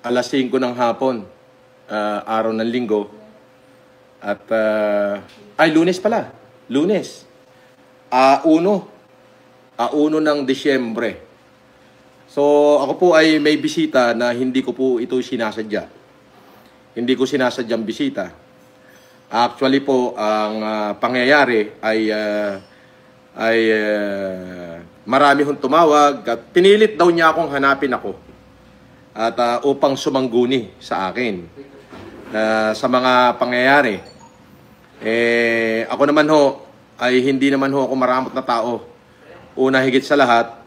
alas 5 ng hapon, araw ng linggo. At, Lunes pala. Lunes. A1 ng Disyembre. So, ako po ay may bisita na hindi ko po ito sinasadya. Hindi ko sinasadyang bisita. Actually po, ang pangyayari ay marami hong tumawag at pinilit daw niya akong hanapin ako at upang sumangguni sa akin sa mga pangyayari. Ako naman ho ay hindi naman ho ako maramot na tao. Una higit sa lahat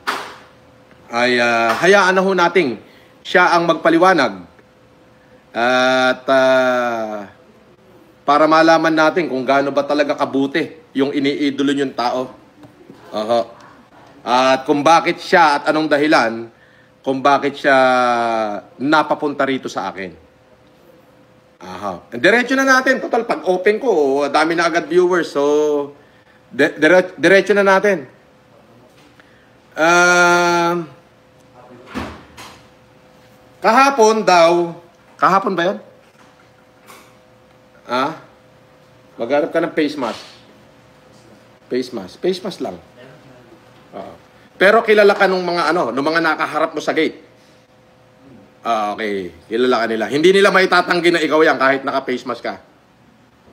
ay hayaan na ho nating siya ang magpaliwanag at para malaman natin kung gaano ba talaga kabuti yung iniidolo niyong tao. At kung bakit siya at anong dahilan kung bakit siya napapunta rito sa akin. Diretso na natin. Total, pag open ko, dami na agad viewers. So, diretso na natin. Kahapon daw, kahapon ba yun? Maghanap ka ng face mask. Face mask. Face mask lang. Pero kilala ka nung mga nung mga nakaharap mo sa gate. Okay. Kilala ka nila. Hindi nila maitatanggi na ikaw yan kahit naka-face mask ka.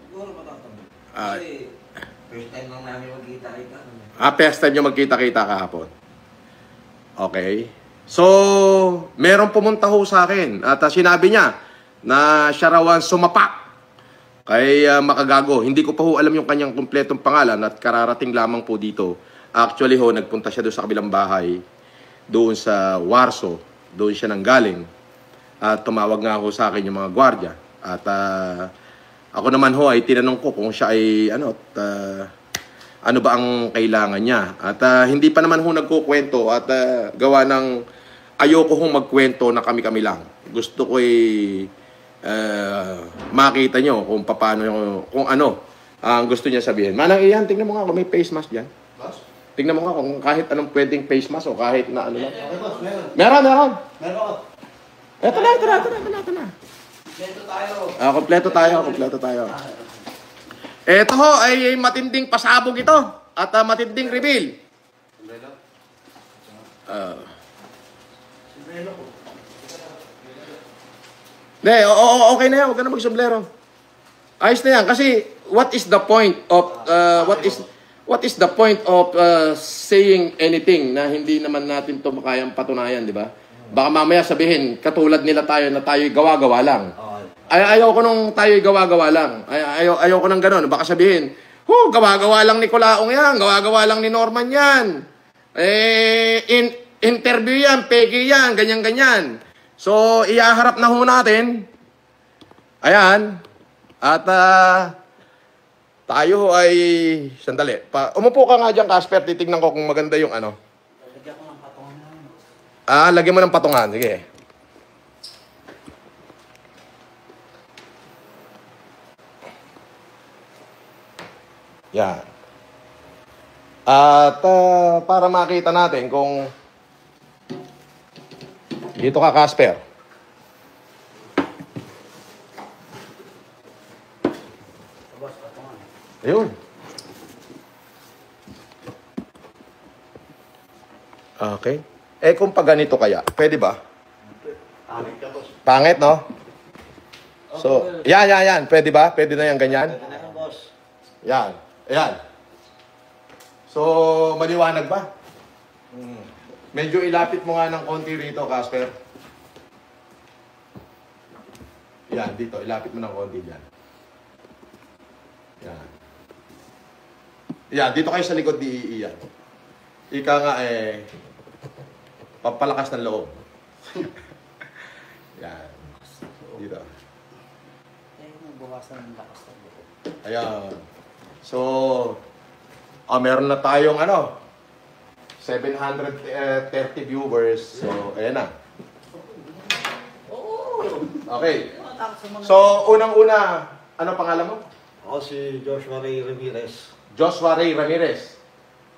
Siguro matatanggi. Kasi first time lang namin magkita-kita. First time nyo magkita-kita kahapon. Okay. So, meron pumunta ho sa akin at sinabi niya na siya raw ang sumapak kay Makagago. Hindi ko pa ho alam yung kanyang kumpletong pangalan at kararating lamang po dito. Actually ho, nagpunta siya doon sa kabilang bahay, doon sa Warso. Doon siya nanggaling. At tumawag nga ho sa akin yung mga gwardya. At ako naman ho ay tinanong ko kung siya ay ano ba ang kailangan niya. At hindi pa naman ho nagkukwento at gawa ng ayoko hong magkwento na kami-kami lang. Gusto ko makita nyo kung paano, kung ano ang gusto niya sabihin. Manang iyan, tingnan mo nga kung may face mask dyan. Tingnan mo nga kung kahit anong pwedeng face mask o kahit na ano lang. Meron. Ito na. Kompleto tayo. Ito ho ay matinding pasabog ito at matinding reveal. Okay na yan. Huwag ka na mag-sombrero. Ayos na yan. Kasi, what is the point of saying anything na hindi naman natin ito makayang patunayan, di ba? Baka mamaya sabihin, katulad nila tayo na tayo'y gawa-gawa lang. Ayaw ko nung tayo'y gawa-gawa lang. Ayaw ko nang gano'n. Baka sabihin, gawa-gawa lang ni Colaong yan. Gawa-gawa lang ni Norman yan. Interview yan, peke yan, ganyan-ganyan. So, iaharap na ho natin. Ayan. At tayo ay... Sandali. Umupo ka nga dyan, Casper. Titignan ko kung maganda yung ano. Lagyan ko ng patungan. Lagyan mo ng patungan. Sige. Yan. At para makita natin kung... Dito ka, Casper. Ayun. Okay. Kung pa ganito kaya, pwede ba? Pangit ka, boss. Pangit, no? So, yan. Pwede ba? Pwede na yan ganyan? Pwede na, boss. Yan. Ayan. So, maliwanag ba? Medyo ilapit mo nga ng konti rito, Casper. Yan, dito. Ilapit mo ng konti dyan. Yan. Yan, dito kayo sa likod ni Ian. Ika nga pampalakas ng loob. Yan. Dito. Nabukasan ng lakas ng loob. Ayan. So, meron na tayong 730 viewers. So, ayan na. Okay. So, unang-una, ano pangalan mo? Ako si Joshua Ray Ramirez. Joshua Ray Ramirez.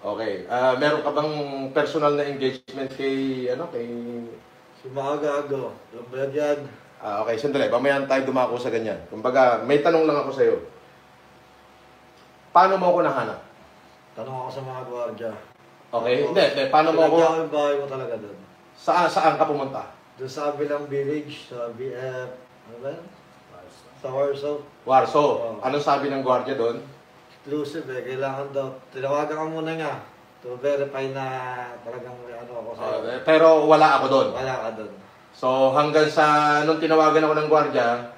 Okay. Meron ka bang personal na engagement kay Si Maagago. Alam ba yan? Okay, sandali. Pamayan tayo dumako sa ganyan. Kumbaga, may tanong lang ako sa'yo. Paano mo ako nahanap? Tanong ako sa mga gwardiya. Okay? Hindi. Paano mo ako... Sinadya ko yung bahay mo talaga doon. Saan ka pumunta? Doon sa Bilang Village, sa BF, ano ba yun? Sa Warsaw. Warsaw. Oo. Anong sabi ng gwardiya doon? Exclusive eh, kailangan daw. Tinawagan ka muna nga to verify na talagang may ano ako sa'yo. Pero wala ako doon. Wala ka doon. So hanggang sa nung tinawagan ako ng gwardiya,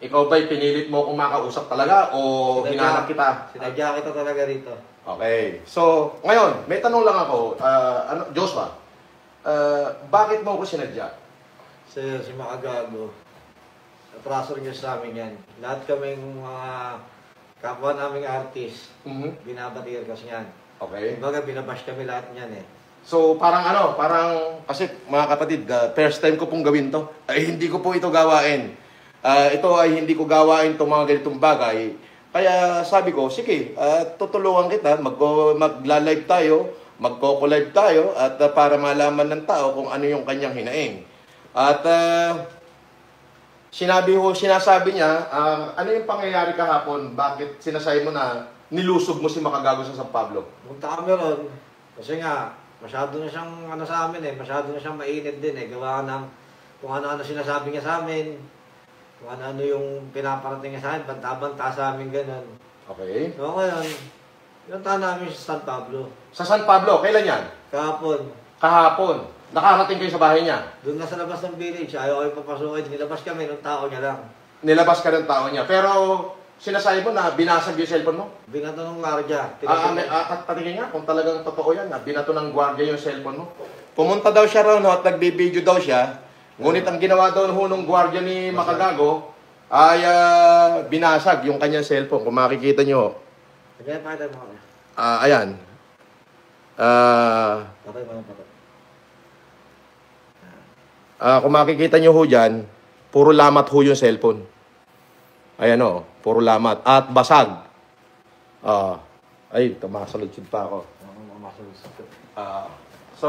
ikaw ba'y pinilit mo kung makausap talaga o hinanap kita? Sinadya kita talaga rito. Okay. So, ngayon, may tanong lang ako. Joshua, bakit mo ako sinadya? Si Maagago. Atraso rin sa amin yan. Lahat kaming mga kapwa naming artist, binabatir kasi yan. Okay. Kumbaga, binabash kami lahat niyan eh. So, parang, kasi mga kapatid, first time ko pong gawin to. Ay, hindi ko po ito gawain. Ito ay hindi ko gawain itong mga ganitong bagay. Kaya sabi ko, sige, tutulungan kita, magla-live tayo, magko-live tayo, at para malaman ng tao kung ano yung kanyang hinaing. At sinasabi niya, ano yung pangyayari kahapon? Bakit sinasabi mo na nilusog mo si Makagago sa San Pablo? Punta kami ron, kasi nga, masyado na siyang ano sa amin eh, masyado na siyang mainit din eh. Gawa ng kung ano-ano sinasabi niya sa amin, kung ano-ano yung pinaparating niya sa amin, banta-banta sa amin, gano'n. Okay. So ngayon, pinunta namin sa San Pablo. Sa San Pablo, kailan yan? Kahapon, Kahapon. Nakarating kayo sa bahay niya. doon na sa labas ng village, ayaw kayo papasukin, nilabas kami ng tao niya lang. Nilabas ka ng tao niya. Pero sinasabi mo na binasag yung cellphone mo? Binato ng gwardiya. Patingin nga kung talagang totoo yan. Binato ng gwardiya yung cellphone mo. Pumunta daw siya ron at nagbibideo daw siya. Ngunit ang ginawa daw ng gwardiya ni Makagago ay binasag yung kanyang cellphone. Kung makikita nyo. Kaya pakita mo kami. Ayan. Patay mo ng patay. Kung makikita nyo ho dyan, puro lamat ho yung cellphone. Ayan o, puro lamat. At basag. Ay, tumasaludsid pa ako. So,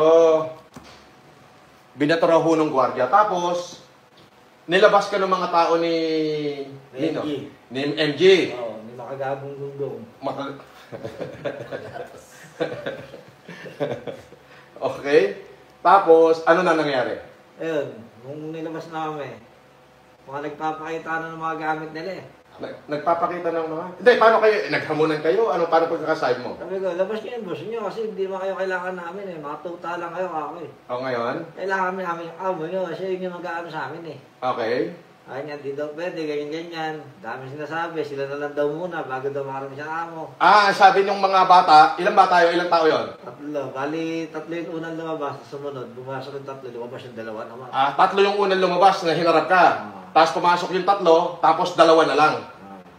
binato raw ho ng gwardiya. Tapos, nilabas ka ng mga tao ni MG. Ni MG. Oo, ni Makagagong Gunggong. Okay. Tapos, ano na nangyari? Ayun, nung nilabas na kami, mga nagpapakita na ng mga gamit nila eh. Nagpapakita ng mga... Hindi, paano kayo? Naghamunan kayo? Paano pagkakasabi mo? Sabi ko, labas niyo yung boss niyo kasi hindi ba kayo kailangan namin eh. Mga tuta lang kayo ako eh. O ngayon? Kailangan namin yung amo niyo kasi yun yung mag-aano sa amin eh. Okay. Ay nga, di daw pwede, ganyan-ganyan. Dami sinasabi, sila na lang daw muna bago daw makarami sa amo. Sabi ng mga bata, ilang bata yun? Ilang tao yun? Tatlo. Bali, tatlo yung unang lumabas. Sumunod, bumasok yung tatlo, lumabas yung dalawa naman. Tatlo yung unang lumabas na hinarap ka. Tapos pumasok yung tatlo, tapos dalawa na lang.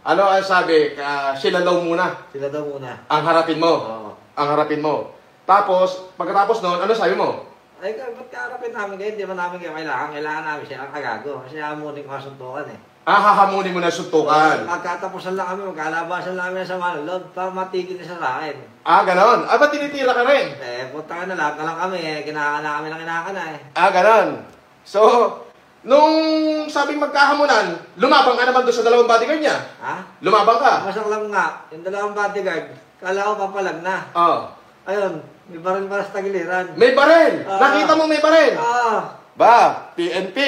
Ano ang sabi? Sila daw muna. Sila daw muna. Ang harapin mo. Oo. Ang harapin mo. Tapos, pagkatapos noon, ano sabi mo? Ay, ba't kaharapin namin kayo? Hindi man namin kayo kailangan. Kailangan namin siya ang kagago. Kasi hamunin ko kasuntukan eh. Hahamunin mo na suntukan. Magkatapusan lang kami, magkalabasan lang kami sa manulog para matigil na siya sa akin. Ganon. Ba't tinitira ka rin? Punta ka na, lahat na lang kami eh. Kinakana kami ng kinakana eh. Ganon. So, nung sabing magkahamunan, lumabang ka naman doon sa dalawang bodyguard niya. Lumabang ka? Masak lang nga, yung dalawang bodyguard, kala ko papalag na. Ayun, may baril para sa tagiliran. May baril! Nakita mo may baril? Ba, PNP.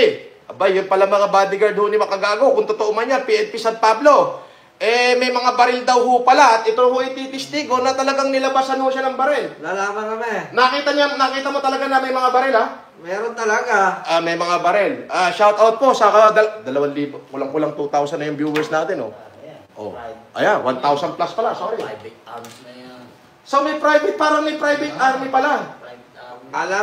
Yun pala mga bodyguard ho ni Makagago. Kung totoo man yan, PNP San Pablo. May mga baril daw ho pala. At ito ho ititistigo na talagang nilabasan ho siya ng baril. Lalaman kami. Nakita mo talaga na may mga baril, ha? Meron talaga. May mga baril. Shout out po sa 2,000. Kulang-kulang 2,000 na yung viewers natin, oh. Ayan, 1,000 plus pala, sorry. Private arms na yan. So parang may private army pala. Kala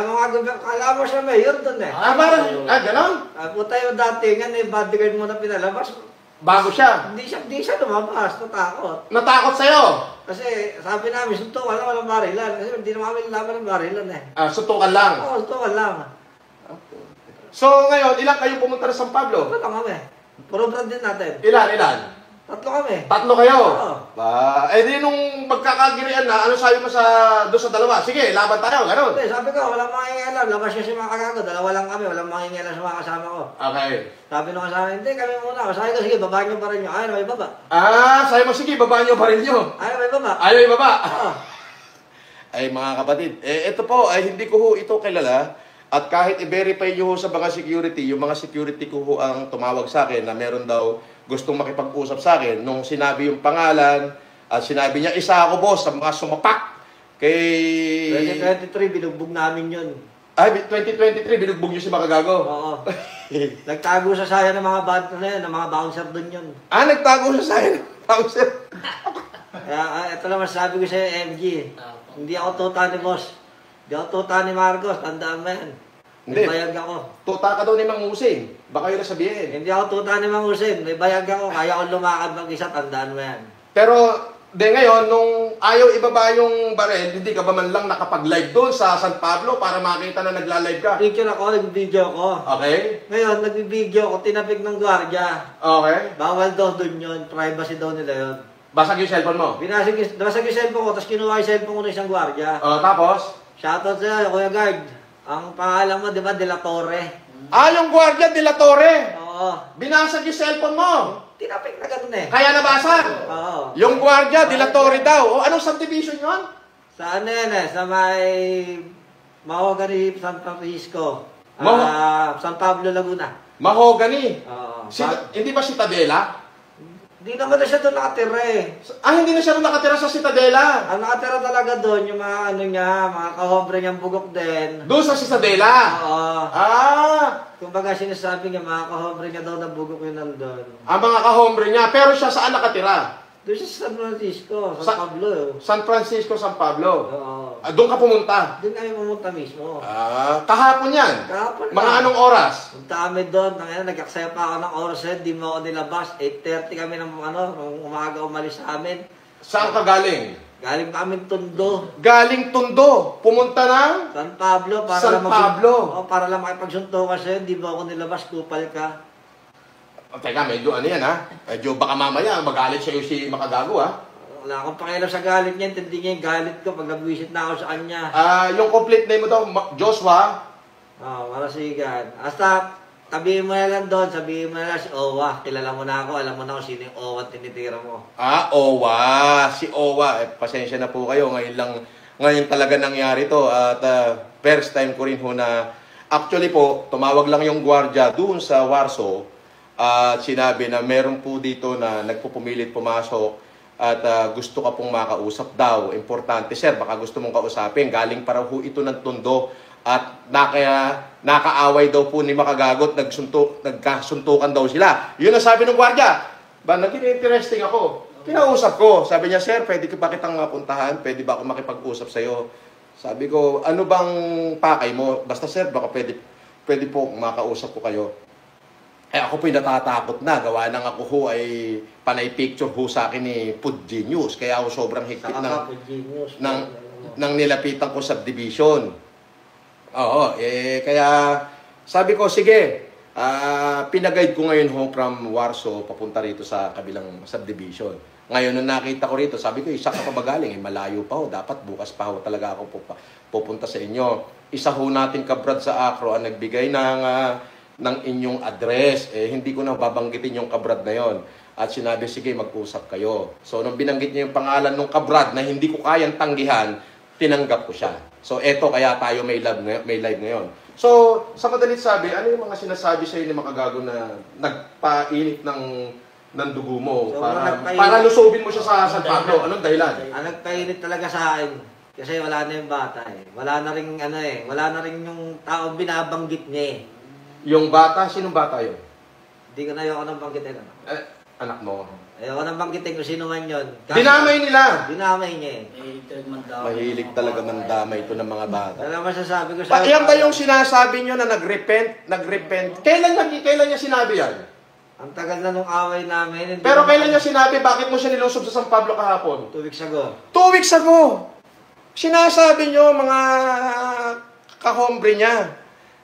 mo siya mayor doon eh. Ganon? Puta yung dati nga, bodyguard mo na pinalabas. Bago siya. Hindi siya lumabas, natakot. Natakot sa'yo? Kasi sabi namin, suntukan lang walang barilan. Kasi hindi naman kami laban ng barilan eh. Suntukan lang? Oo, suntukan lang. So ngayon, ilang kayo pumunta na San Pablo? Ito lang kami. Puro brand din natin. Ilan? Tatlo kami. Tatlo kayo? Oo. Eh di nung magkakagirian na, ano sabi mo doon sa dalawa? Sige, laban tayo, gano'n. Hindi, sabi ko, walang mangingialam. Labas kasi mga kagago. Dalawa lang kami. Walang mangingialam sa mga kasama ko. Okay. Sabi nung kasama, hindi, kami muna. Sabi ko, sige, babaan nyo pa rin nyo. Ayaw na may baba. Sabi mo, sige, babaan nyo pa rin nyo. Ayaw na may baba. Ayaw ibaba. Oo. Ay mga kapatid, ito po, ay hindi ko ho ito kilala. At kahit i-verify nyo ho sa mga security, yung mga security ko ho ang tumawag sa akin na meron daw gustong makipag-usap sa akin. Nung sinabi yung pangalan, at sinabi niya, isa ako boss sa mga sumapak kay... 2023, binugbog namin yun. Ay, 2023, binugbog nyo si Makagago. Oo. Nagtago sa saya ng mga na yun, ng mga bouncer dun yun. Nagtago sa sayo ng bouncer. Kaya, ito naman sabi ko sa MG. Hindi ako tuta ni boss. Hindi ako tuta ni Marcos. Tandaan mo yan. Hindi. May bayag ako. Tuta ka daw ni Mang Using. Baka yun na sabihin. Hindi ako tuta ni Mang Hussein. May bayag ako. Kaya ko lumakad mag-isa. Tandaan mo yan. Pero, ngayon, nung ayaw ibaba yung barel, hindi ka ba man lang nakapag-live doon sa San Pablo para makita na nagla-live ka? Picture ako, nag-video ako. Okay? Ngayon, nag-video ako. Tinapik ng gwardiya. Okay. Bawal daw doon yun. Privacy daw nila yun. Basag yung cellphone mo. Binasag yung cellphone ko. Tapos kinuha yung cellphone ko ng isang gwardiya. Tapos? Shoutout sa'yo, Kuya Guard. Ang pangalan mo, di ba, De La Torre? Yung Guardia de la Torre. Oo. Binasag yung cellphone mo. Tinapik na ganun eh. Kaya nabasag. Oo. Yung Guardia de la Torre daw. Anong subdivision yun? Sa ano yan eh? Sa may Mahogany, San Francisco. San Pablo, Laguna. Mahogany. Oo. Hindi ba Citadela? Hindi naman na siya doon nakatira eh. Hindi na siya nakatira sa Citadela. Ang nakatira talaga doon, yung mga ano niya, mga kahobre niyang bugok din. Doon sa Citadela? Oo. Kumbaga sinasabi niya, mga kahobre niya daw na bugok yun nandun. Ang mga kahombre niya. Pero siya saan nakatira? Doon siya sa San Francisco, Pablo. San Francisco, San Pablo. Oo. Doon ka pumunta? Doon kami pumunta mismo. Kahapon yan? Kahapon Mga na. anong oras? Punta kami doon, nag-aksaya pa ako ng oras di mo ako nilabas. 8:30 kami ng umaga umalis sa amin. Saan ka galing? Galing pa kami Tondo. Galing Tondo. Pumunta ng? San Pablo. San Pablo. Para lang makipagsuntukan sa'yo, di mo ako nilabas, kupal ka. Teka, medyo ano yan ha? Medyo baka mamaya magalit sa'yo si Makagago ha? Wala akong pakialam sa galit niya, hindi niya yung galit ko pag nag-visit na ako sa kanya. Yung complete name mo daw, Joshua? Marasigan. Hasta, sabihin mo na lang doon, sabihin mo na lang si Owa. Kilala mo na ako, alam mo na kung sino yung Owa tinitira mo. Owa. Si Owa. Pasensya na po kayo. Ngayon talaga nangyari to. At first time ko rin ho na, actually po, tumawag lang yung gwardiya doon sa Warsaw. At sinabi na meron po dito na nagpupumilit pumasok. At gusto ka pong makausap daw. Importante, sir, baka gusto mong kausapin. Galing para ho ito ng Tondo. At nakaaway daw po ni Makagagot, nagkasuntukan daw sila. Yun ang sabi ng gwardiya. Naging interesting ako. Kinausap ko. Sabi niya, sir, pwede ba kitang mapuntahan? Pwede ba ako makipag-usap sa'yo? Sabi ko, ano bang pakay mo? Basta sir, baka pwede po makausap ko kayo. Ako po'y natatakot na. Gawa ng ako ho ay panay picture ho sa akin ni Food Genius. Kaya ako sobrang higpit ng nilapitan ko subdivision. Kaya sabi ko, sige, pinag-guide ko ngayon ho from Warsaw papunta rito sa kabilang subdivision. Ngayon, nung nakita ko rito, sabi ko, isa ka pa ba galing? Malayo pa ho. Dapat bukas pa ho talaga ako pupunta sa inyo. Isa ho natin kabrad sa Acro ang nagbigay ng inyong address. Hindi ko na babanggitin yung kabrad na yon. At sinabi, sige, mag-usap kayo. So, nung binanggit niya yung pangalan ng kabrad na hindi ko kayang tanggihan, tinanggap ko siya. So, eto kaya tayo may live ngayon. So, sa madalit sabi, ano yung mga sinasabi sa'yo ni Makagago na nagpainit ng dugo mo para lusobin mo siya sa San Pablo? Anong dahilan? Nagpainit talaga sa akin. Kasi wala na yung bata eh. Wala na rin yung taong binabanggit niya eh. Yung bata? Sinong bata yun? Hindi ko na ayoko nang banggitin. Anak mo. Ayoko nang banggitin kung sino man yun. Dinamay nila. Dinamay niya eh. Mahilig talaga mandamay ito ng mga bata. Alam mo sasabi ko sa... Yan ba yung sinasabi nyo na nag-repent? Kailan niya sinabi yan? Ang tagal na nung away namin. Pero kailan niya sinabi, bakit mo siya nilusob sa San Pablo kahapon? 2 weeks ago. 2 weeks ago! Sinasabi nyo, mga kahombre niya,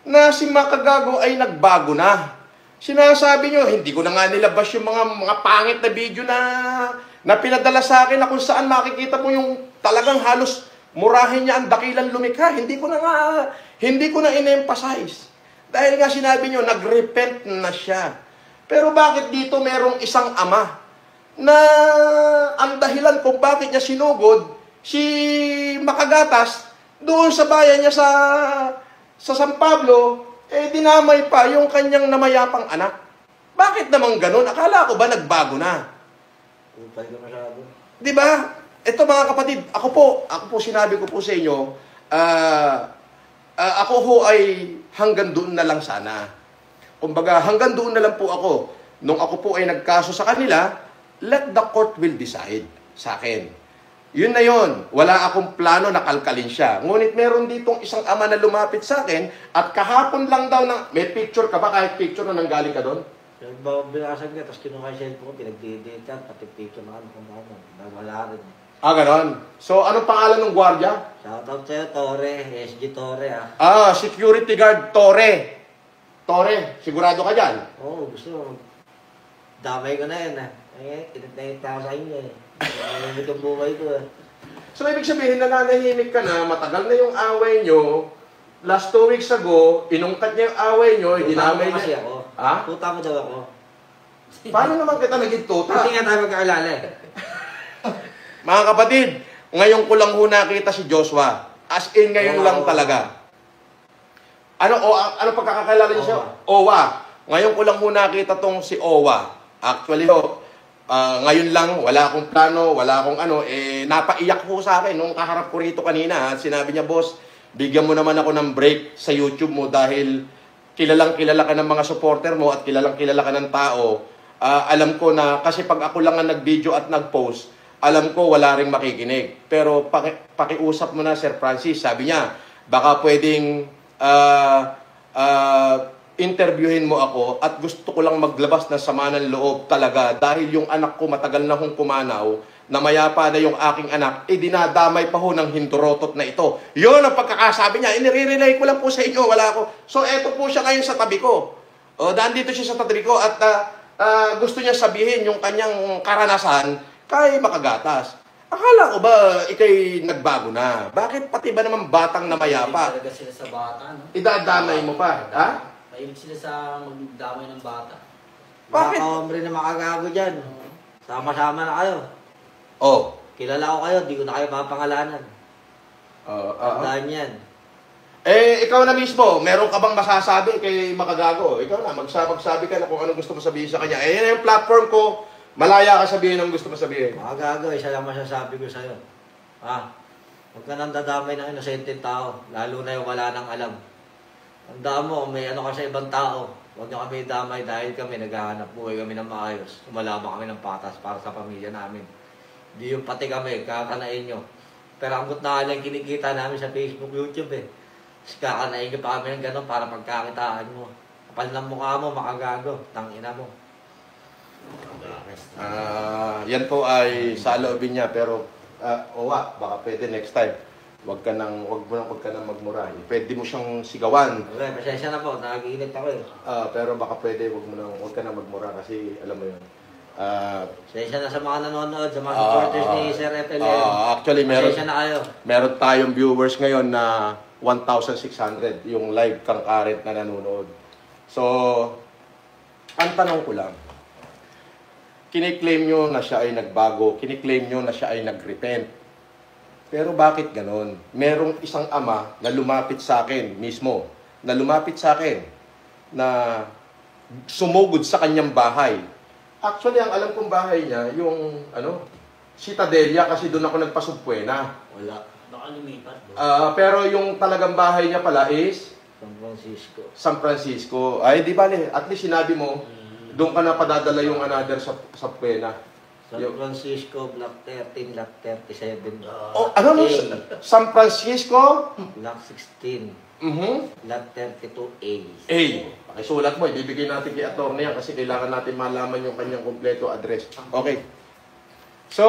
na si Makagago ay nagbago na. Sinasabi nyo, hindi ko na nga nilabas yung mga pangit na video na pinadala sa akin na kung saan makikita mo yung talagang halos murahin niya ang dakilang lumikha. Hindi ko na in-emphasize. Dahil nga sinabi nyo, nag-repent na siya. Pero bakit dito merong isang ama na ang dahilan kung bakit niya sinugod si Makagatas doon sa bayan niya sa San Pablo, dinamay pa yung kanyang namayapang anak. Bakit naman ganun? Akala ko ba nagbago na? Upay ka masyado. Di ba? Ito mga kapatid, ako po sinabi ko po sa inyo, ako ho ay hanggang doon na lang sana. Kumbaga, hanggang doon na lang po ako. Nung ako po ay nagkaso sa kanila, let the court will decide sa akin. Yun na yun. Wala akong plano na kalkalin siya. Ngunit meron ditong isang ama na lumapit sa akin at kahapon lang daw na, may picture ka ba? Kahit picture na nanggaling ka doon? Binasan ka, tapos kinuha yung cellphone ko, pinagdiditan, pati picture na kung ano, wala rin. Ganon. So, anong pangalan ng gwardiya? Shoutout sa'yo, Torre, SG Torre Security guard Torre. Torre, sigurado ka dyan? Oo, gusto mo. Damay ko na yun tinatayit ako sa inyo Nanahimik ang buhay ko So, ibig sabihin, nananahimik ka na, matagal na yung away nyo, last 2 weeks ago, inungkat niya yung away nyo, dinamay kasi niya. ako. Ha? Tuta mo daw ako. Paano naman kita naging tuta? Hindi nga tayo magkaalala Mga kapatid, ngayon ko lang ho nakita si Joshua. As in, ngayon lang talaga. Ano pagkakakilala niyo siya? Owa. Ngayon ko lang ho nakita tong si Owa. Actually ho, ngayon lang, wala akong plano, wala akong napaiyak ho sa akin nung kaharap ko rito kanina. Sinabi niya, boss, bigyan mo naman ako ng break sa YouTube mo dahil kilalang kilala ka ng mga supporter mo at kilalang kilala ka ng tao. Alam ko na, kasi pag ako lang ang nag-video at nag-post, alam ko wala ring makikinig. Pero pakiusap mo na, Sir Francis, sabi niya, baka pwedeng interviewin mo ako at gusto ko lang maglabas ng sama ng loob talaga dahil yung anak ko matagal na hong pumanaw, na mayapa na yung aking anak, dinadamay pa ho ng hindorotot na ito. Yun ang pagkakasabi niya. Inire-relay ko lang po sa inyo, wala ako. So eto po siya ngayon sa tabi ko. Nandito siya sa tabi ko at gusto niya sabihin yung kanyang karanasan kay Makagatas. Akala ko ba ikay nagbago na? Bakit pati ba naman batang na mayapa? Talaga sila sa bata, no? Idadamay mo pa, ha? Mahilig sila sa magdamay ng bata. Bakit? Mga hombre na makagago dyan. Sama-sama na kayo. Kilala ko kayo, di ko na kayo mapangalanan. Tandaan yan. Ikaw na mismo, meron ka bang masasabi kay Makagago? Ikaw na, magsabi ka na kung anong gusto mo sabihin sa kanya. Yan yung platform ko, malaya ka sabihin ang gusto mo sabihin. Makagago, isa lang masasabi ko sa'yo. Huwag ka nang dadamay ng inosenteng tao, lalo na yung wala nang alam. Tandaan mo, kung may ka sa ibang tao, huwag nyo kami damay dahil kami naghahanap buhay kami ng maayos. Sumalabang kami ng patas para sa pamilya namin. Hindi yung pati kami, kakanain nyo. Pero ang na lang kinikita namin sa Facebook, YouTube kakanain nyo pa kami ng gano'n para pagkakitaan mo. Kapal ng mukha mo, Makagago, tangina mo. Yan po ay sa loobin niya, pero Owa, baka pwede next time. Wag ka nang magmura. Pwede mo siyang sigawan. Okay, pasensya na po, nakagiinit ako Pero baka pwede wag ka nang magmura kasi alam mo 'yun. Pasensya na sa mga nanonood, sa mga supporters ni Sir FLM. Actually, Pasensya na kayo. Meron tayong viewers ngayon na 1,600 yung live kang current na nanonood. So, ang tanong ko lang, kiniklaim nyo na siya ay nagbago, kiniklaim nyo na siya ay nagrepent. Pero bakit ganon? Merong isang ama na lumapit sa akin mismo, na sumugod sa kanyang bahay. Actually, ang alam kong bahay niya, yung Citadelia, kasi doon ako nagpasubpuena. Wala. Baka lumipat. Pero yung talagang bahay niya pala is San Francisco. Ay, di bale, at least sinabi mo, doon ka na padadala yung another sa Puena. San Francisco, Block 13, Block 37. Ano? San Francisco? Block 16. Block 32A. Pakisulat mo, ibibigay natin kay attorney yan kasi kailangan natin malaman yung kanyang kompleto address. Okay. So,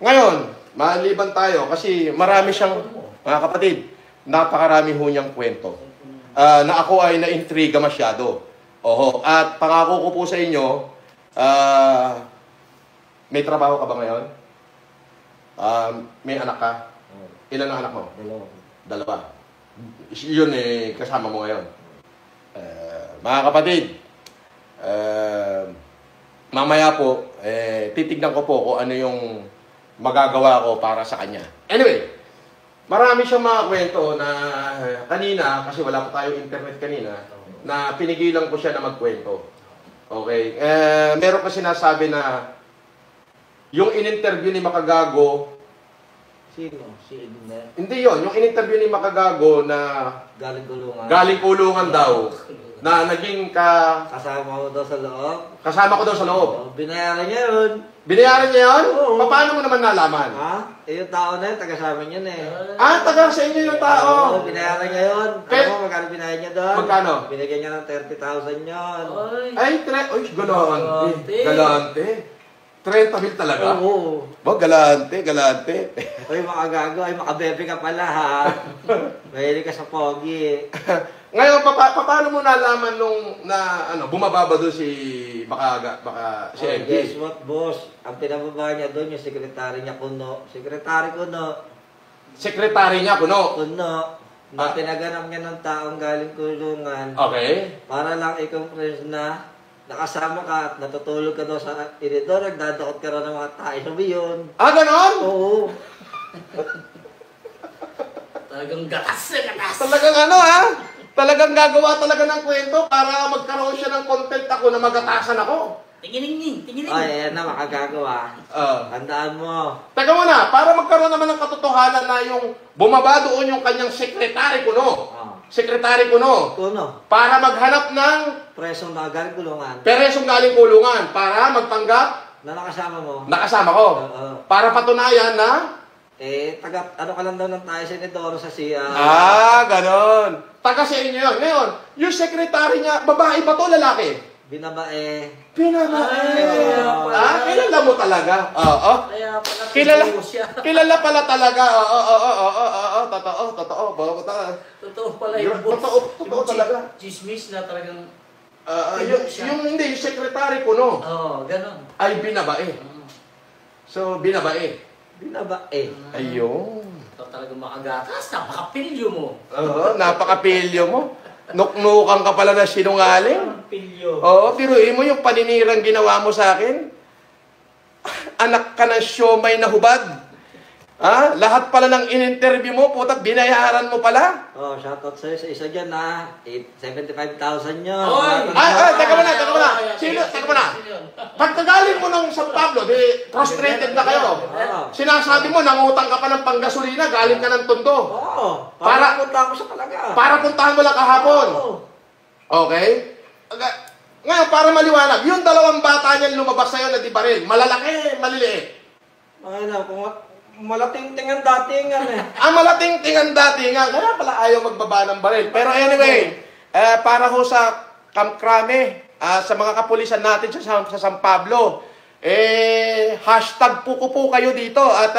ngayon, maliban tayo kasi marami siyang, mga kapatid, napakarami ho niyang kwento. Na ako ay na-intriga masyado. Oho, at pangako ko po sa inyo, may trabaho ka ba ngayon? May anak ka? Ilan ang anak mo? Dalawa. Yun kasama mo ngayon. Mga kapatid, mamaya po, titignan ko po kung ano yung magagawa ko para sa kanya. Anyway, marami siyang mga kwento na kanina, kasi wala pa tayong internet kanina, na pinigilan ko siya na magkwento. Okay? Meron kasi sinasabi na yung in-interview ni Makagago, Sino? Si Edner? hindi yon, yung in-interview ni Makagago na Galing kulungan. galing kulungan daw, na naging Kasama ko daw sa loob. kasama ko daw sa loob. Oh, binayaran niya yun. Binayaran niya yun? Oo. Paano mo naman nalaman? Ha? Yung tao na yun, taga-sama niya na eh. Taga sa inyo yung tao. Oo, binayaran niya yun. Kaya- Alam mo, magkano binayad niya doon? Magkano? Binigyan niya ng 30,000 yun. Ay, galante. Galante. 30,000 talaga? Oo. Galante. Uy, makagago. Ay, makabebe ka pala ha. Mahilig ka sa pogi. Ngayon, paano mo nalaman nung bumababa doon si si Oh, MJ? guess what, boss? Ang pinababa niya doon, yung sekretary niya, Kuno. Sekretary Kuno. Sekretary niya, Kuno. Kuno. Na pinaganap niya ng taong galing kulungan. Okay. Para lang i-compress na nakasama ka at natutulog ka daw sa inidor, nagdadakot ka raw ng mga tayo. Sabi yun. Ganon? Oo. Talagang gatas na gatas. Talagang Talagang gagawa talaga ng kwento para magkaroon siya ng content ako na magatasan ako. Tingin. Ay, ayan na, makagagawa. Tandaan mo. Teka muna, para magkaroon naman ng katotohanan na yung bumaba doon yung kanyang sekretary Kuno. Sekretary Kuno. Kuno. Para maghanap ng Presong na galing kulungan. peresong galing kulungan. Para magtanggap Na nakasama mo. nakasama ko. Oo. Para patunayan na Ano ka lang daw ng tayo senador sa siya. ganon. Taga sa inyo yun. Ngayon, yung sekretary niya, babae ba to, lalaki? Binabae. Kilala mo talaga. Oo. Kaya pala Kilala, totoo siya. kilala pala talaga. Oo. Totoo. Totoo pala yung boss. Totoo talaga. Chismis na talagang... Yung sekretary ko, no, ganon. ay binabae. So, binabae. Binabae. Ayun. Ito talagang makagatas. Napakapilyo mo. Oo, napakapilyo mo. Nuknukan ka pala na sinungaling. Pilyo. Oo, biruin mo yung paninirang ginawa mo sa akin. Anak ka ng siomay na hubad. Lahat pala ng in-interview mo, puta, binayaran mo pala. Shoutout sa'yo sa isa dyan ha. 75,000 yun. Teka muna. Teka muna. Pagkagaling mo ng San Pablo, di frustrated na kayo. Sinasabi mo, nangutang ka pa ng panggasolina, galing ka ng Tondo. Para punta ko sa talaga. Para puntahan mo lang kahapon. Okay? Ngayon, para maliwanag, yung dalawang bata niyan lumabas sa'yo na di baril, malalaki, maliliit. Kung malating-ting ang datingan eh. Malating-ting ang datingan. Kaya pala ayaw magbaba ng baril. Pero anyway, para ho sa Kamkrame, sa mga kapulisan natin sa San Pablo, hashtag puko po kayo dito. At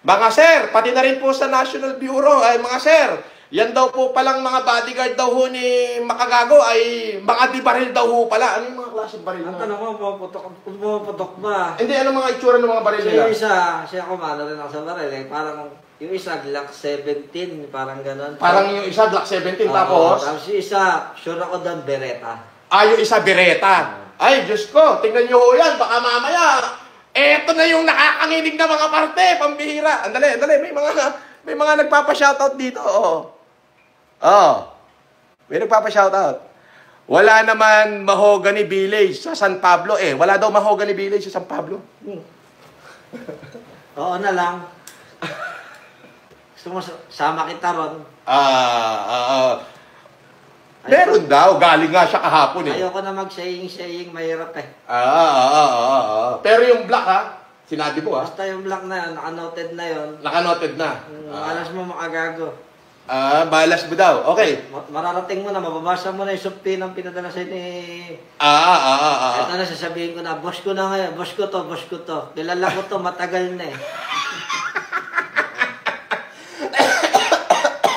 mga sir, pati na rin po sa National Bureau, mga sir, yan daw po palang mga bodyguard daw ho ni Makagago ay mga di-baril daw ho pala. Ano yung mga klaseng baril Ang na? tanong mo, puputok ba? Hindi, ano mga itsura ng mga baril nila? Yung siya kumano rin ako sa baril eh. Parang yung isa, Glock 17, parang ganon. Parang yung isa, Glock 17, tapos? Tapos yung isa, sure ako doon, Beretta. Yung isa, Beretta. Ay, Diyos ko, tingnan nyo ho yan, baka mamaya, eto na yung nakakanginig na mga parte, pambihira. Andali, may mga nagpapa-shoutout dito, may nagpapa-shoutout. Wala naman mahogany village sa San Pablo. Wala daw mahogany village sa San Pablo. Oo na lang. Gusto mo sama kita ron? Meron daw, galing nga siya kahapon Ayoko na mag-saying, mahirap eh. Pero yung black sinabi mo Basta yung black na yun, naka-noted na yun. Naka-noted na. Alas mo makagago. Balas mo daw. Okay. Mararating mo na, mababasa mo na yung suppi ng pinadala sa'yo ni... Ito na, sasabihin ko na, boss ko na ngayon, boss ko to. Kilala ko to, matagal na eh.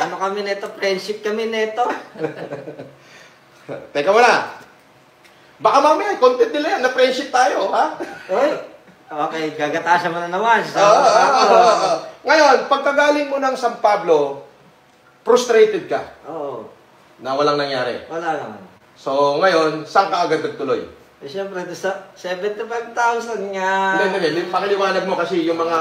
Ano kami neto? Friendship kami neto. Teka muna. Baka mamaya, content nila yan, na friendship tayo, ha? Oy, okay, gagatasan mo na naman. Ngayon, pagkagaling mo ng San Pablo, frustrated ka Oo, na walang nangyari. wala naman. So, ngayon, saan ka agad nagtuloy? Eh, siyempre, doon sa 75,000 nga. Hindi. Pakiliwanag mo kasi yung mga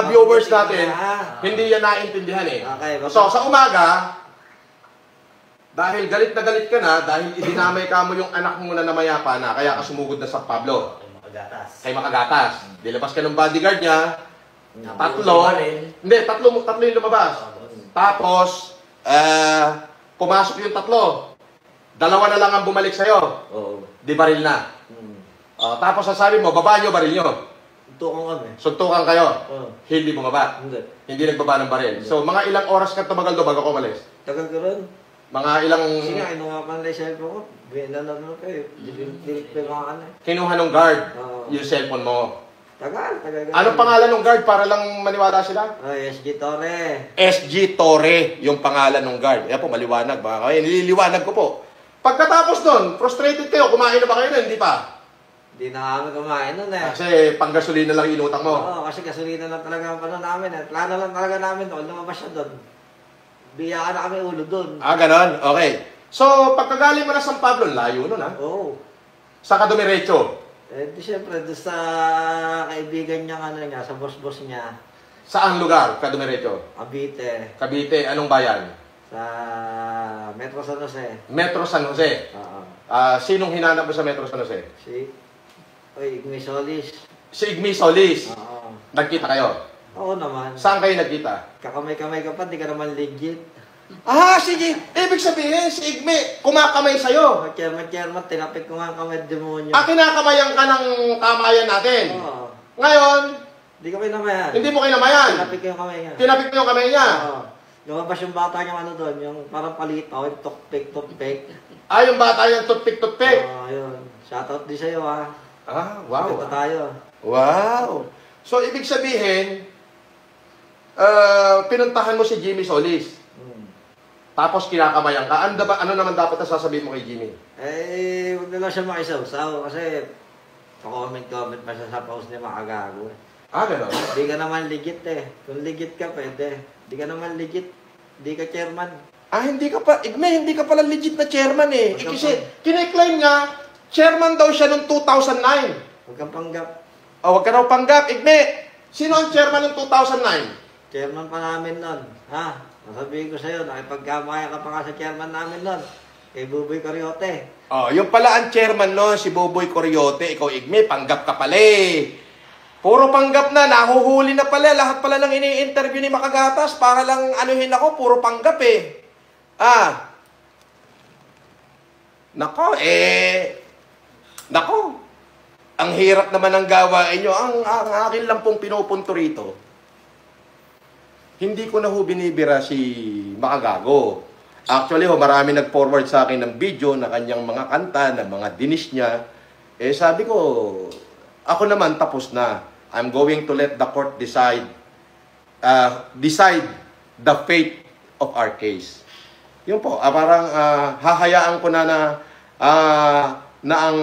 viewers natin, hindi yan naintindihan eh. Okay, So, sa umaga, dahil galit na galit ka na, dahil idinamay ka mo yung anak mo na namayapa na, kaya ka sumugod na sa Pablo. Kay Makagatas. Dilabas ka ng bodyguard niya, tatlo yung lumabas. Tapos, pumasok yung tatlo. Dalawa na lang ang bumalik sa'yo. Oo. Di baril na. Hmm. Tapos sasabi mo, baba nyo, baril nyo. Tukong kami. Suntukan kayo. Oo. Hindi bumaba. Hindi. Hindi nagbaba ng baril. So, mga ilang oras ka tumagal doon bago ka umalis? Tagal ko ron. Mga ilang... Kasi nga, inuha pa nila yung cellphone ko. Binalaman kayo. Dilit pa yung mga ano. Kinuha ng guard Oo. yung cellphone mo. Tagal. Anong pangalan ng guard para lang maniwala sila? Ay, SG Torre. SG Torre yung pangalan ng guard. Ayan po, maliwanag mga kaway. Nililiwanag ko po. Pagkatapos nun, frustrated kayo, kumain na ba kayo nun? Hindi pa. Hindi na kami kumain nun eh. Kasi panggasolina lang inutang mo. Oo, kasi gasolina lang talaga ang pano namin eh. Plano lang talaga namin doon. Lumabas siya doon. Biyakan na kami ulo doon. Ganon? Okay. So, pagkagaling mo na San Pablo, layo nun ha? Oo. Sa Kadumiretso. Eh, di syempre, doon sa kaibigan niya, ano niya, sa boss-boss niya, Saang lugar, Kadumiretso? Cavite, Cavite, anong bayan? sa Metro San Jose. Metro San Jose. Oo. Sinong hinanap mo sa Metro San Jose? Igmi Solis. Si Igmi Solis. Oo. Nagkita kayo? Oo naman. Saan kayo nagkita? Kakamay-kamay ka pa, di ka naman legit. Sige. Ibig sabihin, si Igmi, kumakamay sa'yo. Chairman, tinapik ko nga ang kamay demonyo. Kinakamayan ka ng kamayan natin. Oo. Ngayon, Di kami namayan. hindi mo kinamayan. Tinapik ko yung kamay niya. Tinapik mo yung kamay niya. Oo. Lumabas yung bata niya ano doon, yung parang palito, yung toothpick. Yung bata yung toothpick. Oo, yun. Shoutout din sa'yo ha. Wow. Ito tayo. Wow. So, ibig sabihin, pinuntahan mo si Jimmy Solis. Tapos kinakamayan ka. Ano naman dapat na sasabihin mo kay Jimmy? Huwag na lang siya makisaw-saw kasi comment pa siya sa post niya makagago. Gano'n? Di ka naman legit eh. Kung legit ka, pwede. Di ka naman legit. Di ka chairman. Hindi ka pa, Igme, hindi ka pala legit na chairman eh. Huwag Kasi, kine-claim nga, chairman daw siya noong 2009. Huwag kang panggap. Huwag ka raw panggap. Igme, sino ang chairman noong 2009? Chairman pa namin nun. Nasabihin ko sa'yo, nakipagkamaya ka pa nga sa chairman namin nun. Kay Buboy Coriote. Yung pala ang chairman noon, si Boboy Coriote. Ikaw, Igme, panggap ka pala eh. Puro panggap na, nahuhuli na pala. Lahat pala ng ini-interview ni Makagatas para lang anuhin ako, puro panggap eh. Nako. Ang hirap naman ng gawain nyo. Ang akin lang pong pinupunto rito. Hindi ko na binibira si Makagago. Actually, marami nag-forward sa akin ng video na kanyang mga kanta, na mga dinis niya. Sabi ko, ako naman tapos na. I'm going to let the court decide the fate of our case. Yun po, parang hahayaan ko na ang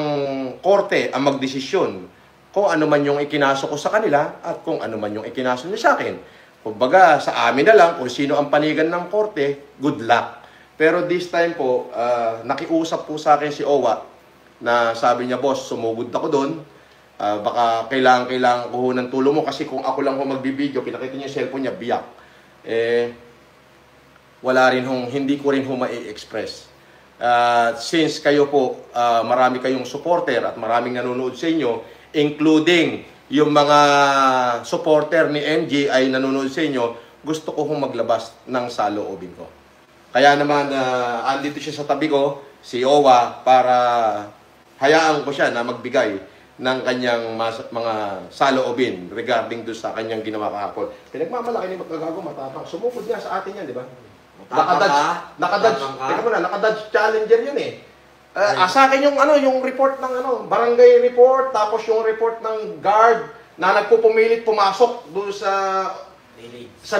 korte ang magdesisyon kung ano man yung ikinaso ko sa kanila at kung ano man yung ikinaso niya sa akin. Kumbaga, sa amin na lang kung sino ang panigan ng korte, good luck. Pero this time po, nakiusap po sa akin si Owa na sabi niya, boss, sumugod ako doon. Baka kailangan ko ng tulong mo kasi kung ako lang ho magbibideo, pinakita niya yung cellphone niya, biyak. Hindi ko rin ho ma-express. Since kayo po, marami kayong supporter at maraming nanonood sa inyo, including yung mga supporter ni MJ ay nanonood sa inyo, gusto ko hong maglabas ng saloobin ko. Kaya naman, andito siya sa tabi ko, si Owa, para hayaan ko siya na magbigay ng kanyang mga saloobin regarding doon sa kanyang ginawa kahapon. Pinagmamalaki ni Makagago, matapang. Sumukod niya sa atin yan, di ba? Nakadodge challenger yan eh. Sa akin yung report ng barangay report, tapos yung report ng guard na nagpupumilit pumasok doon sa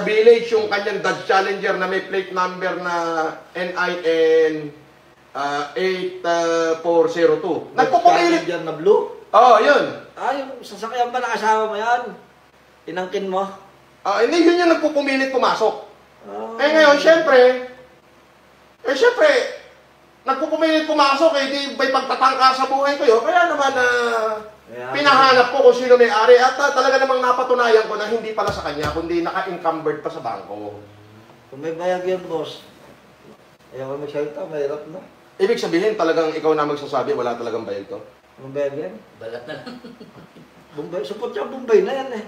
village, yung kanyang Dodge Challenger na may plate number na NIN 8402. Nagpupumilit. Dyan na blue. Oo, yun. Yung sasakyan ba na kasama mo yan? Inangkin mo? Hindi yun yung nagpupumilit pumasok. Ngayon, syempre, nagpupumilit pumasok, di may pagtatangka sa buhay ko yun. Kaya naman, pinahanap ko kung sino may-ari. At talaga namang napatunayan ko na hindi pala sa kanya, kundi naka-encumbered pa sa bangko. Kung may bayag yan, boss. Ayaw ko magsalita, mahirap na. Ibig sabihin, talagang ikaw na magsasabi, wala talagang bayag to? Anong bayag yan? Balat na lang. Bombay, support siya Bombay na yan eh.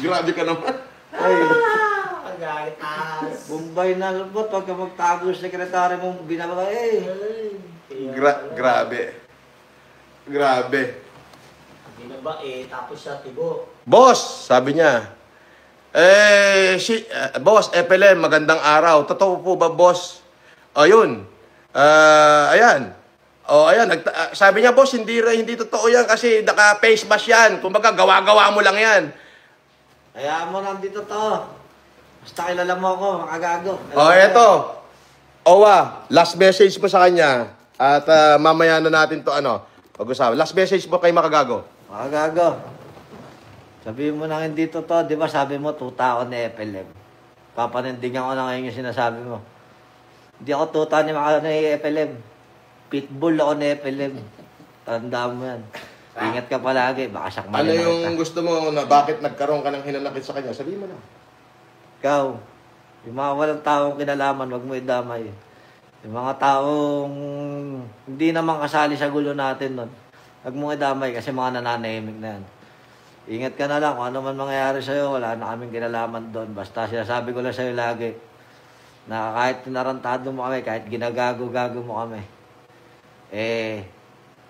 Grabe ka naman. Ay, Magatas. Bombay na lubot. Pagka magtago sa sekretary mo, binaba eh. Grabe. Grabe. Binaba tapos siya tibo. Boss, sabi niya, boss, FLM, magandang araw. Totoo po ba, boss? Ayun. Ayan. Ayan. Sabi niya, boss, hindi totoo yan kasi naka-face mask yan. Kumbaga, gawa-gawa mo lang yan. Hayaan mo nandito to. Basta kilala mo ako, makagago. Eto. Owa, last message mo sa kanya. At mamaya na natin to pag-usapan. Last message mo kay Makagago. Makagago. Sabihin mo na hindi totoo, di ba sabi mo, tuta ako ni FLM. Papanindigan ko na ngayon yung sinasabi mo. Hindi ako tuta ni FLM. Pitbull ako ni FLM. Tandaan mo yan. Ingat ka palagi, baka sakmalin Ano yung gusto mo na bakit nagkaroon ka ng hinanakit sa kanya? Sabihin mo na. Ikaw, yung mga walang taong kinalaman, wag mo idamay. Yung mga taong hindi naman kasali sa gulo natin nun, wag mo idamay kasi mga nananahimik na yan. Ingat ka na lang kung ano man mangyayari sa'yo, wala na kaming kinalaman doon. Basta sinasabi ko lang sa'yo lagi na kahit tinarantado mo kami, kahit ginagago-gago mo kami,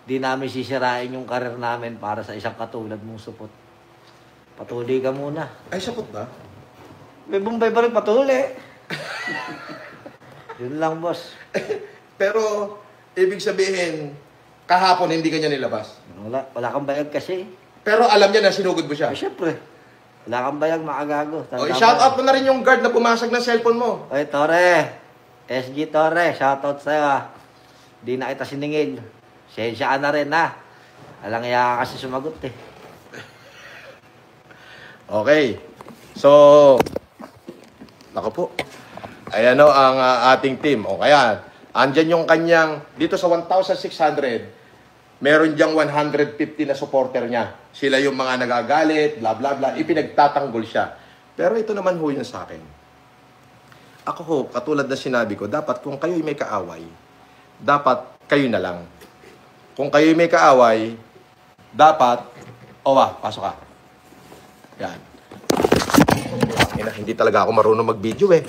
di namin sisirain yung karir namin para sa isang katulad mong supot. Patuloy ka muna. Ay, sapot ba? May Bombay ba rin patuloy? Yun lang, boss. Pero, ibig sabihin, kahapon hindi kanya nilabas. Wala kang bayag kasi. Pero alam niya na sinugod mo siya. Siyempre. Wala kang bayag, makagago. Shout out mo na rin yung guard na pumasag ng cellphone mo. Oy, Torre. SG Torre, shout out sa'yo ha. Di na kita siningil. Sensya ka na rin ha. Alang iya ka kasi sumagot eh. Okay. So, nako po. Ayan ang ating team. O kaya, andyan yung kanyang, dito sa 1,600, meron diyang 150 na supporter niya. Sila yung mga nagagalit, bla bla bla, ipinagtatanggol siya. Pero ito naman ho yun sa akin. Ako ho, katulad na sinabi ko, dapat kung kayo'y may kaaway, dapat kayo na lang. Kung kayo'y may kaaway, dapat, pasok ka. Yan. Hindi talaga ako marunong mag-video eh.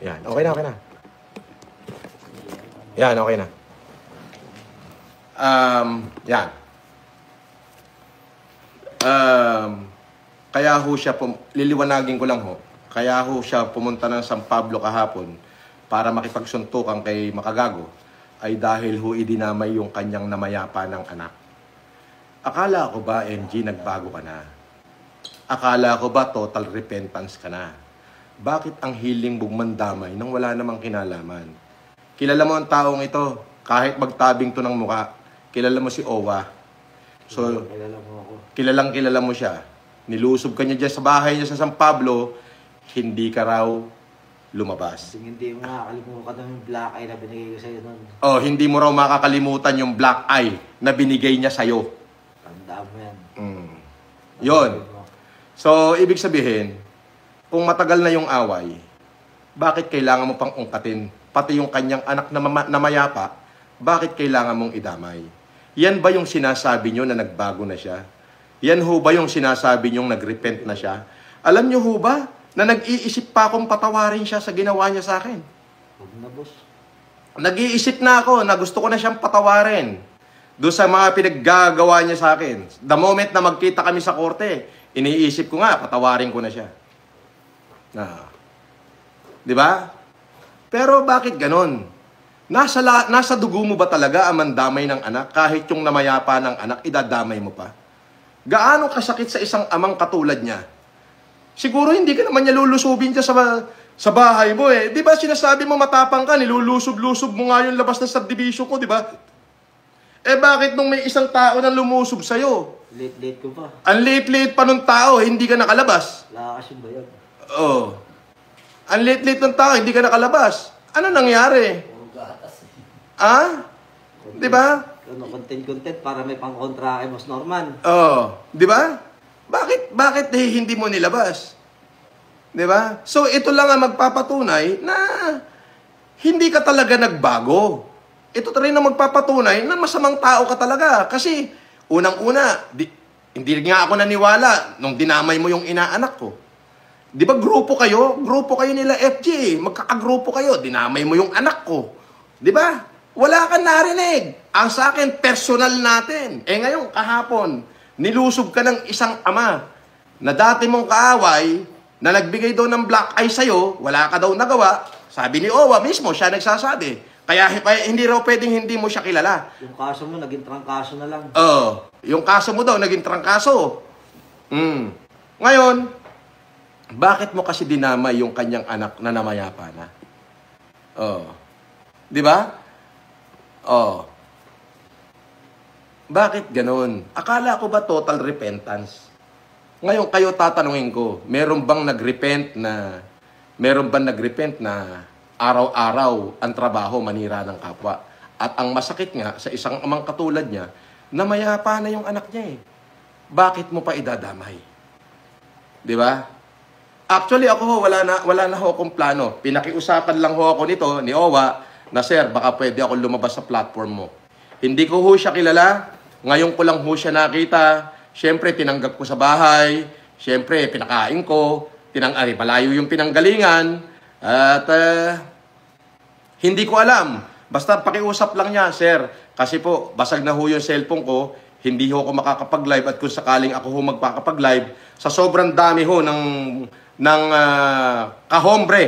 Yan, okay na. Yan, okay na. Yan. Kaya ho siya, liliwanagin ko lang ho, kaya ho siya pumunta ng San Pablo kahapon para makipagsuntukan kay Makagago ay dahil ho idinamay yung kanyang namayapa ng anak. Akala ko ba, MG, nagbago ka na? Akala ko ba total repentance ka na? Bakit ang hiling bugmandamay nang wala namang kinalaman? Kilala mo ang taong ito, kahit magtabing to ng muka. Kilala mo si Owa. So, kilala mo siya. Nilusob ka niya dyan sa bahay niya sa San Pablo, hindi ka raw lumabas. Hindi mo makakalimutan yung black eye na binigay ko sa'yo nun. Hindi mo raw makakalimutan yung black eye na binigay niya sa'yo. Tandaan mo yan. Yun. So, ibig sabihin, kung matagal na yung away, bakit kailangan mo pang ungkatin? Pati yung kanyang anak na mayapa, bakit kailangan mong idamay? Yan ba yung sinasabi nyo na nagbago na siya? Yan ho ba yung sinasabi nyo nagrepent na siya? Alam nyo ho ba na nag-iisip pa akong patawarin siya sa ginawa niya sa akin? Huwag na, boss. Nag-iisip na ako na gusto ko na siyang patawarin doon sa mga pinaggagawa niya sa akin. The moment na magkita kami sa korte, iniisip ko nga, patawarin ko na siya. Di ba? Pero bakit ganon? Nasa dugo mo ba talaga ang mandamay ng anak? Kahit yung namayapa ng anak, idadamay mo pa? Gaano kasakit sa isang amang katulad niya Siguro hindi ka naman niya lulusubin dyan sa bahay mo eh. Di ba sinasabi mo matapang ka, nilulusob-lusob mo nga yung labas ng subdivision ko, di ba? Eh bakit nung may isang tao na lumusob sa'yo? Late ko pa. Ang late-late pa nung tao, hindi ka nakalabas. Lakas yung bayag. Oo. Ang late-late ng tao, hindi ka nakalabas. Ano nangyari? Puro gatas. Ah? Di ba? Ano, content para may pang-kontra kay Boss Norman. Oo. Di ba? Bakit hindi mo nilabas? Di ba? So, ito lang ang magpapatunay na hindi ka talaga nagbago. Ito rin ang magpapatunay na masamang tao ka talaga. Kasi, unang-una, hindi nga ako naniwala nung dinamay mo yung inaanak ko. Di ba grupo kayo? Grupo kayo nila FJ. Magkakagrupo kayo. Dinamay mo yung anak ko. Di ba? Wala kang narinig. Ang sa akin, personal natin. Eh ngayon, kahapon, nilusob ka ng isang ama na dati mong kaaway na nagbigay daw ng black eye sa'yo, wala ka daw nagawa. Sabi ni Owa mismo, siya nagsasabi. Kaya hindi raw pwedeng hindi mo siya kilala. Yung kaso mo, naging trangkaso na lang. Yung kaso mo daw, naging trangkaso. Ngayon, bakit mo kasi dinamay yung kanyang anak na namayapa na? Di ba? Bakit ganun? Akala ko ba total repentance? Ngayon kayo tatanungin ko, meron bang nag-repent na araw-araw ang trabaho manira ng kapwa? At ang masakit nga sa isang amang katulad niya, namayapa na yung anak niya eh. Bakit mo pa idadamay? Di ba? Actually ako wala na ho akong plano. Pinakiusapan lang ho ako nito ni Owa na sir, baka pwede ako lumabas sa platform mo. Hindi ko ho siya kilala. Ngayon ko lang ho siya nakita. Siyempre, tinanggap ko sa bahay. Siyempre, pinakain ko. Malayo yung pinanggalingan. At hindi ko alam. Basta pakiusap lang niya, sir. Kasi po, basag na ho yung cellphone ko. Hindi ho ako makakapag-live. At kung sakaling ako ho magpakapag-live, sa sobrang dami ho ng kahombre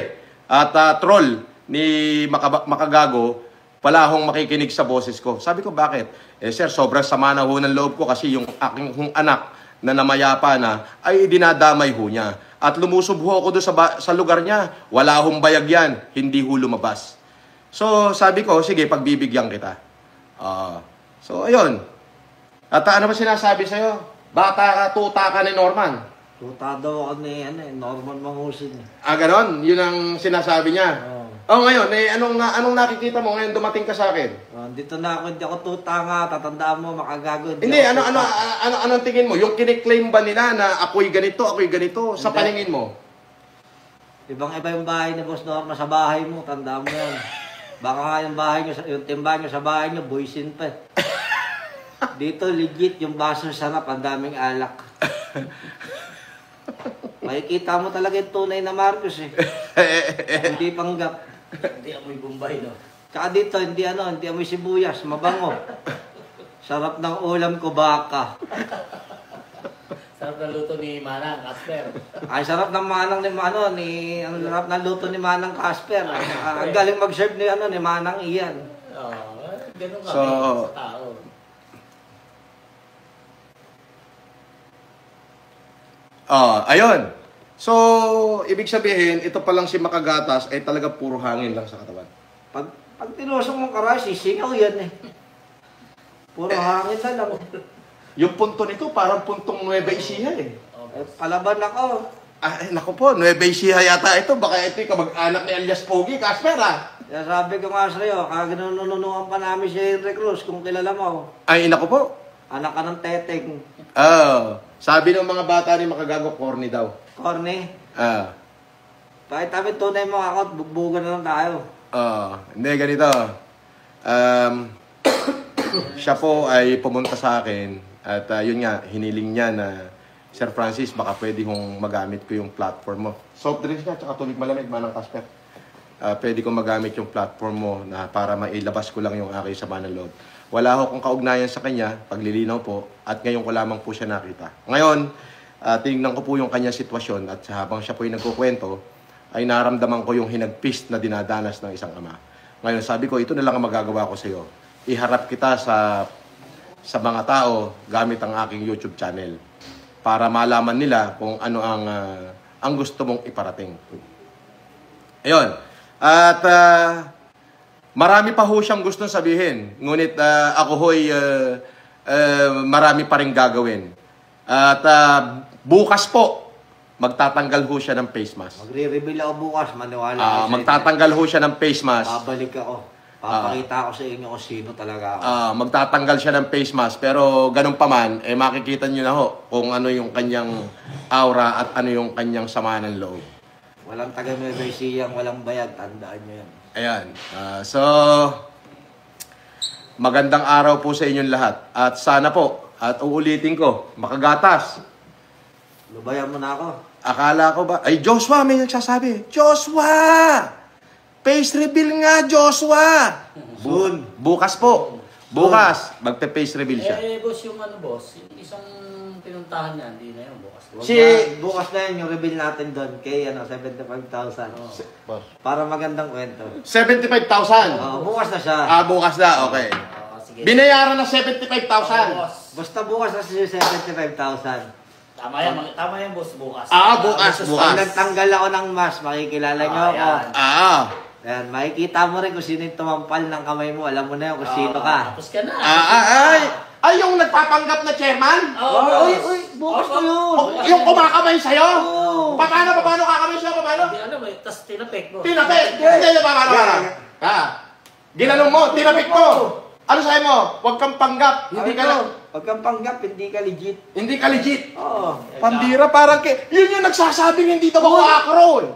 at troll ni Makagago, wala akong makikinig sa boses ko. Sabi ko, bakit? Eh sir, sobrang sama na ho ng loob ko kasi yung aking anak na namayapa na ay dinadamay ho niya. At lumusob ho ako doon sa lugar niya. Wala hong bayag yan. Hindi ho lumabas. So sabi ko, sige, pagbibigyan kita. So ayun. At ano ba sinasabi sa'yo? Bata ka, tuta ka ni Norman. Tuta daw ako ni Norman Mangusin. Ganon? Yun ang sinasabi niya. Ngayon, anong nakikita mo ngayon dumating ka sa akin? Dito na ako, hindi ako tuta nga, tatandaan mo, Makagago. Hindi, anong tingin mo? Yung kiniklaim ba nila na ako'y ganito, sa paningin mo? Ibang-iba yung bahay ni Boss Norma sa bahay mo, tandaan mo yan. Baka nga yung bahay nyo, yung timbahan nyo sa bahay nyo, boysin pa. Dito, legit, yung baso sarap, ang daming alak. Makikita mo talaga yung tunay na Marcos eh. Hindi panggap. Hindi amoy Bombay, no? Tsaka dito, hindi amoy sibuyas, mabango. Sarap ng ulam ko, baka. Sarap ng luto ni Manang, Casper. Ay, sarap ng manang ang sarap ng luto ni Manang Casper. Ang galing mag-serve ni Manang Ian. Ganun kami sa tao. Ayun. So, ibig sabihin, ito pa lang si Makagatas ay talaga puro hangin lang sa katawan. Pag tinusok mong karay, sisingaw yan eh. Puro hangin na lang. Yung punto nito, parang puntong Nueva Ecija eh. Palaban ako. Naku po, Nueva Ecija yata ito. Baka ito yung kamag-anak ni alias Pogi, Casper Kaya sabi ko nga sa'yo, kaganunununuan pa namin si Henry Cruz kung kilala mo. Ay, naku po. Anak ka ng teteng. Sabi ng mga bata ni Makagago, corny daw. Corny? Kahit kami tunay mo ako, bugbugan na lang tayo. Hindi, ganito. Siya po ay pumunta sa akin at yun nga, hiniling niya na Sir Francis, baka pwede kong magamit ko yung platform mo. Soft drinks nga, tsaka tubig malamig, Manang Casper. Pwede kong magamit yung platform mo na para mailabas ko lang yung aking sama ng loob. Wala akong kaugnayan sa kanya, paglilinaw po, at ngayon ko lamang po siya nakita. Ngayon, tinignan ko po yung kanyang sitwasyon at habang siya po yung nagkukwento, ay naramdaman ko yung hinagpis na dinadanas ng isang ama. Ngayon, sabi ko, ito na lang ang magagawa ko sa iyo. Iharap kita sa mga tao gamit ang aking YouTube channel para malaman nila kung ano ang ang gusto mong iparating. Ayun. At marami pa ho siyang gustong sabihin. Ngunit ako ho'y marami pa rin gagawin. At bukas po, magtatanggal ho siya ng face mask. Magre-reveal ako bukas, maniwala kayo sa Magtatanggal ho siya ng face mask. babalik ako. Papakita ko sa inyo kung sino talaga ako. Magtatanggal siya ng face mask. Pero ganun pa man, makikita nyo na ho kung ano yung kanyang aura at ano yung kanyang sama ng loob. Walang taga-Nueva Ecija, walang bayad. Tandaan nyo yan. Ayan. So, magandang araw po sa inyong lahat. At sana po, at uulitin ko, makagatas. Lubayan mo na ako. Akala ko ba? Ay, Joshua, may nagsasabi. Joshua! Face reveal nga, Joshua! Soon. Bukas po. Bukas, magpe-face reveal siya. boss, yung boss, yung isang pinuntahan niya, hindi na yun, bukas. Bukas na yun, yung reveal natin doon kay 75,000. Para magandang kwento. 75,000. Bukas na siya. Bukas na, okay. Sige. Binayaran na Boss. 75,000. Basta bukas na siya 75,000. Tama yan, boss, bukas. Bukas. Pag nagtanggal ako ng mask, makikilala niyo ako. Ayan, makikita mo rin kung sino yung tumampal ng kamay mo. Alam mo na yun kung sino ka. Tapos ka na. Ay, yung nagpapanggap na chairman? Bukas na yun. Yung kumakamay sa'yo? Paano kakamay sa'yo? Paano? Hindi alam eh, tapos tinapik mo. Tinapik! Hindi, paano? Ginanong mo, tinapik mo. Ano sa'yo mo? Huwag kang panggap. Hindi ka lang. Pag kang panggap, hindi ka legit. Hindi ka legit. Oo. Pambira, parang yun yung nagsasabing hindi daw ako akro.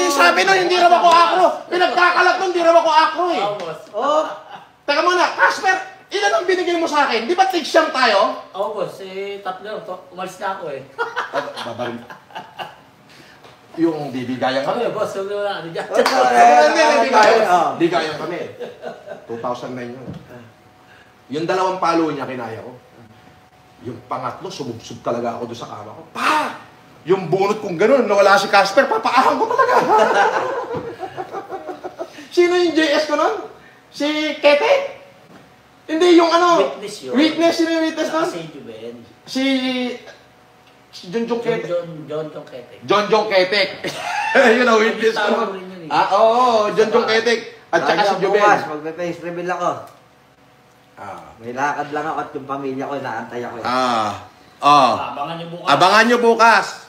Sabi nun, hindi raw ako akro. Pinagkakalat nun, hindi raw ako akro eh. boss. Teka muna, Casper, ilan ang binigay mo sa akin? Di ba tig-siyam tayo? Boss, tatlo. Umalis na ako eh. Babarin. Yung bibigayan kami. Boss, huwag na ano dyan. Bigayan kami. 2009 yun. Yung dalawang palo niya, kinaya ko. Yung pangatlo, sumubsub talaga ako doon sa kama ko. Pa! Yung bunot kong ganun, nawala si Casper, papaahan ko talaga. Sino yung JS ko nun? Si Kete? Hindi, yung Witness yun. Witness, sino yung witness nun? Si Juben. Si Jonjong Ketek. John Ketek. Yun ang witness ko. Jonjong Ketek. At saka si Juben. Bukas, magpe-face reveal ako. May lakad lang ako at yung pamilya ko, naantay ako. Abangan niyo bukas. Abangan nyo bukas.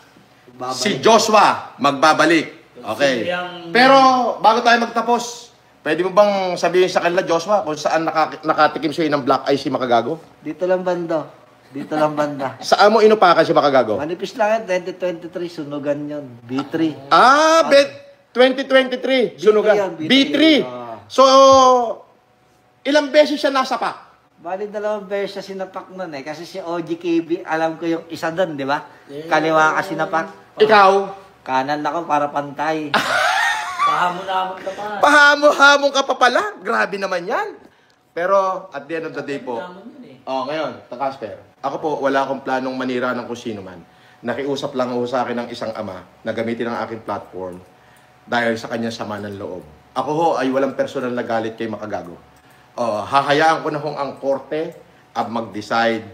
Babalik. Si Joshua magbabalik. Okay. Pero bago tayo magtapos, pwede mo bang sabihin sa kanila, Joshua, kung saan nakatikim siya ng black eye si Makagago? Dito lang banda. Dito lang banda. Saan mo inupakan si Makagago? Manipis lang yan, 2023, sunugan yun. B3. 2023, sunugan. B3. So, ilang beses siya nasapak? Bali, 2 beses siya sinapak nun eh. Kasi si OGKB, alam ko yung isa doon, di ba? Kaliwa ka sinapak. Ikaw? Kanan ako para pantay. Pahamon-hamon ka pa. Pahamon-hamon ka pa pala? Grabe naman yan. Pero, at the end of the day po, ngayon, Casper, ako po, wala akong planong manira ng kung sino man. Nakiusap lang ako sa akin ng isang ama na gamitin ang aking platform dahil sa kanyang sama ng loob. Ako ho ay walang personal na galit kay Makagago. Hahayaan ko na hong ang korte ang mag-decide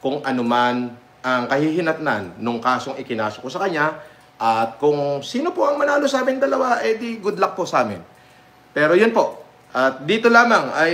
kung ano man ang kahihinatnan nung kasong ikinaso ko sa kanya at kung sino po ang manalo sa amin dalawa, di good luck po sa amin. Pero yun po, at dito lamang ay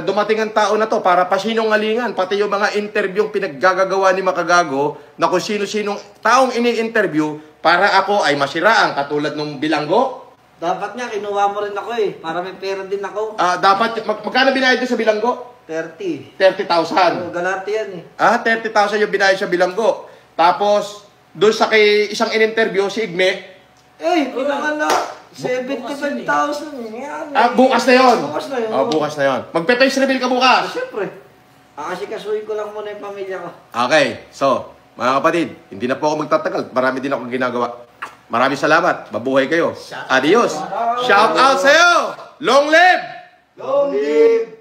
dumating ang tao na to para pasinungalingan, pati yung mga interview pinaggagawa ni Makagago na kung sino-sinong taong ini-interview para ako ay masiraan katulad nung bilanggo. Dapat nga, kinuha mo rin ako eh. Para may pera din ako. Dapat, magkano binayad doon sa bilanggo? 30. 30,000. Galati yan eh. 30,000 yung binayad sa bilanggo. Tapos, doon sa isang in-interview, si Igme. Pinaka na. 75,000 yan. Bukas na yun. Bukas na yun. Bukas na yun. Magpe-face reveal ka bukas. Siyempre. Kasi kasuhin ko lang muna yung pamilya ko. Okay. So, mga kapatid, hindi na po ako magtatagal. Marami din akong ginagawa. Maraming salamat. Mabuhay kayo. Adios. Shout out sa'yo. Long live! Long live